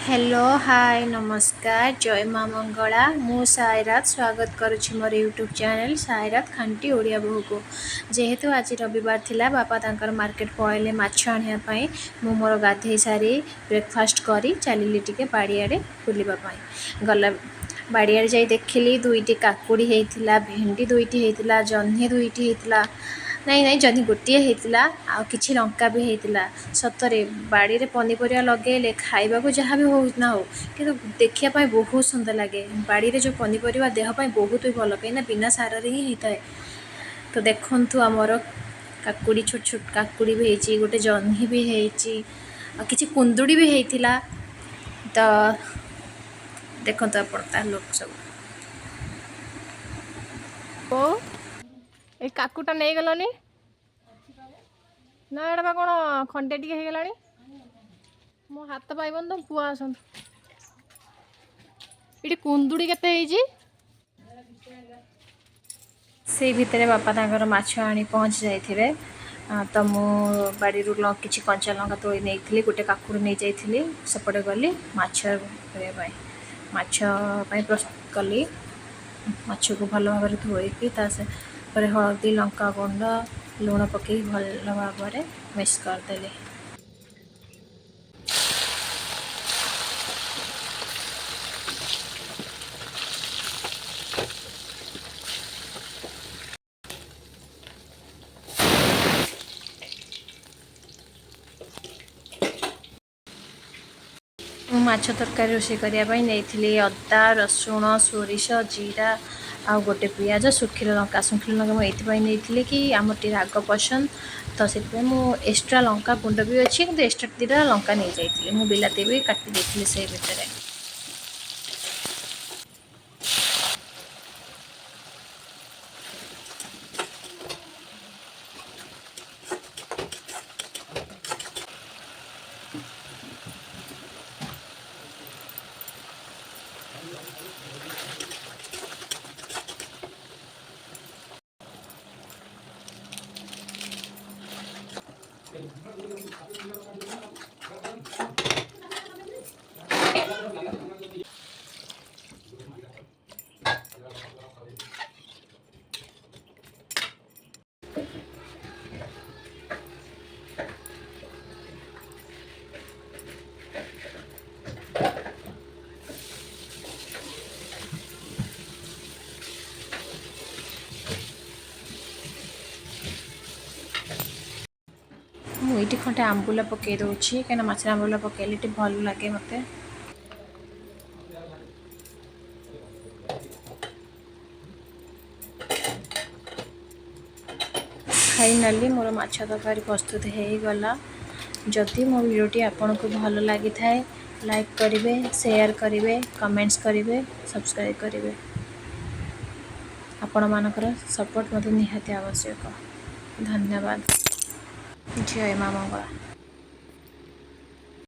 Hello hi नमस्कार जय माँ मंगला मु सायरात स्वागत करुछि मोर यूट्यूब चैनल सायरात खांटी ओडिया बहु को जेहेतु आज रविवार थिला बापा तांकर मार्केट पळेले माछ आनिया पई मु मोर गाधे सारी ब्रेकफास्ट करी चलिली टिके बाड़ियाडे बुलिबा पई गला बाड़ियाडे जाई देखिली दुईटी काकुड़ी हेतिला भेंडी दुईटी हेतिला जह्नी दुईटी हेतिला नहीं नहीं जदि गोटे होता आ कि लंका भी होता सतरे बाड़ी रे पनीपरिया लगे खाइबा जहाँ भी हो ना हो कि देखापी बहुत सुंदर लगे बाड़ी रे जो पनीपरिया देहपाई बहुत ही भल कहीं बिना सार ही होता है। तो देखु आमर काकुड़ी छोट छोट काकुड़ी भी होती गोटे जह्नी भी होती कि कुंदुड़ी भी होता तो देखो आप लोग सब ए काकुटा नहीं गलनी ना एटा कौन खंडे टी हो गला मो हाथ पाइबन तुम पुआ आसत ये कुंदुड़ी केते से भितर बापा तांकर माछ आनी पहुँच जाइथिबे तो मु बाड़ी किसी कंचा लंका तोड़ी नहीं गोटे काकुड़ नहीं जाइली सेपटे गली माछ प्रस्तुत कली माछ को भल भाव धोईकी पर हलदी लंका गुंड लुण पकई भल भाव मिक्स करदेली। माछ तरकारी रोषे करने नहीं अदा रसुण सोरिष जीरा आ गोटे पियाज सुखिला लंका मुझे नहीं कि आम टी राग पसंद तो से एक्सट्रा लंका गुंड भी अच्छी कि एक्सट्रा दीटा लंका नहीं जाइए मुझे बिलाती भी काटी देती से भितर। मुझे खंटे आंबुला पकई दूसरी कहीं माछ आंबुला पकईले भल लगे मत। फाइनाली मोर माछ तरकारी प्रस्तुत हो गला। जदि मो वीडियोटी आपन को भल लगी थाए लाइक करेंगे शेयर करेंगे कमेंट्स करेंगे सब्सक्राइब करेंगे आपण मानकर सपोर्ट मत निहाती आवश्यक। धन्यवाद। जय माँ मंगला।